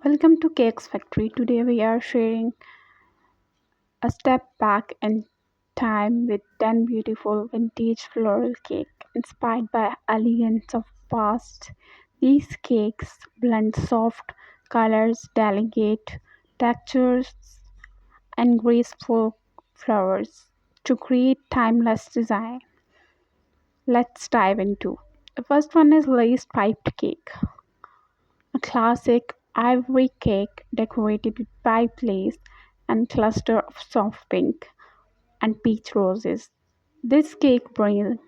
Welcome to Cakes Factory. Today we are sharing a step back in time with 10 beautiful vintage floral cake inspired by elegance of past. These cakes blend soft colors, delicate textures, and graceful flowers to create timeless design. Let's dive into. The first one is lace piped cake, a classic ivory cake decorated with pipe lace and cluster of soft pink and peach roses. This cake brings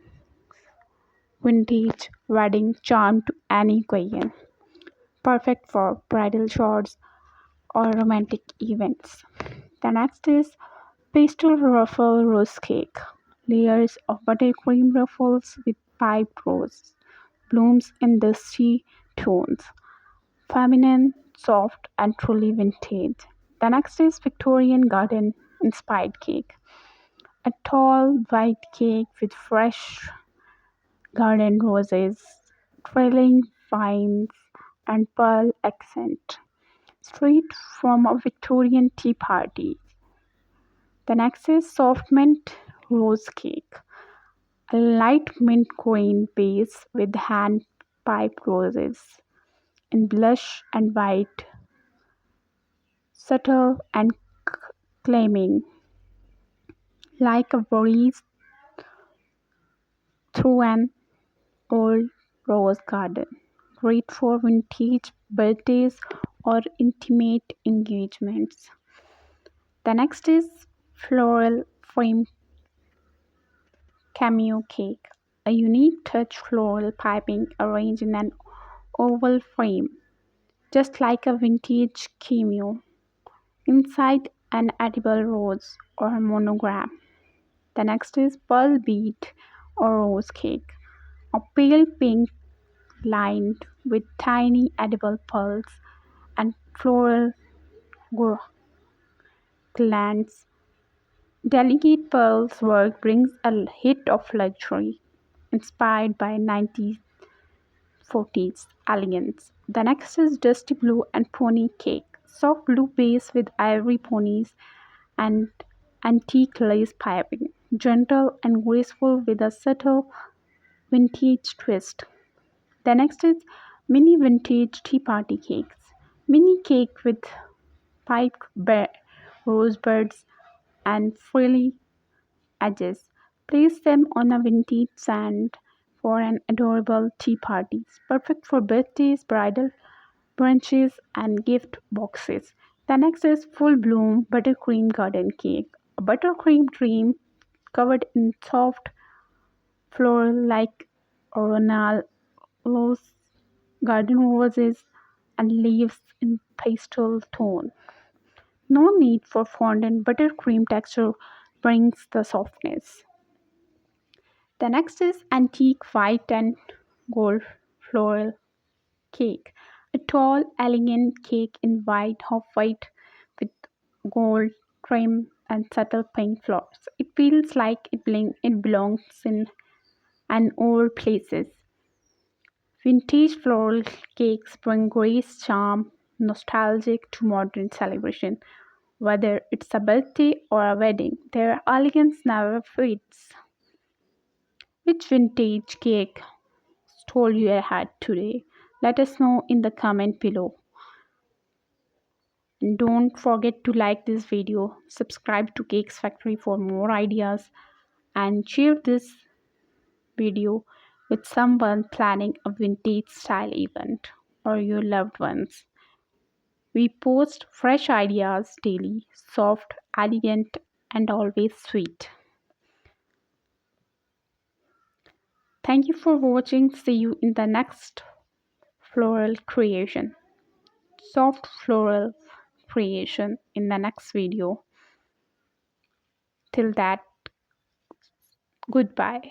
vintage wedding charm to any occasion, perfect for bridal showers or romantic events. The next is pastel ruffle rose cake. Layers of buttercream ruffles with piped rose blooms in dusty tones, feminine, soft, and truly vintage. The next is Victorian garden inspired cake. A tall white cake with fresh garden roses, trailing vines, and pearl accent, straight from a Victorian tea party. The next is soft mint rose cake, a light mint green base with hand piped roses in blush and white, subtle and claiming, like a breeze through an old rose garden. Great for vintage birthdays or intimate engagements. The next is floral frame cameo cake, a unique touch floral piping arranged in an oval frame, just like a vintage cameo. Inside an edible rose or monogram. The next is pearl bead or rose cake, a pale pink lined with tiny edible pearls and floral glands. Delicate pearls work brings a hit of luxury, inspired by 1940s elegance. The next is dusty blue and pony cake, soft blue base with ivory ponies and antique lace piping, gentle and graceful with a subtle vintage twist. The next is mini vintage tea party cakes. Mini cake with piped rosebuds and frilly edges. Place them on a vintage stand for an adorable tea party. Perfect for birthdays, bridal brunches, and gift boxes. The next is full bloom buttercream garden cake. A buttercream dream covered in soft floral like Ronaldo's garden roses and leaves in pastel tone. No need for fondant buttercream texture brings the softness. The next is antique white and gold floral cake. A tall, elegant cake in white, half-white with gold trim and subtle pink flowers. It feels like it belongs in an old places. Vintage floral cakes bring grace, charm, nostalgic to modern celebration. Whether it's a birthday or a wedding, their elegance never fades. Which vintage cake stole your heart today? Let us know in the comment below. And don't forget to like this video, subscribe to Cakes Factory for more ideas, and share this video with someone planning a vintage style event or your loved ones. We post fresh ideas daily, soft, elegant, and always sweet. Thank you for watching. See you in the next floral creation. Soft floral creation in the next video. Till that, goodbye.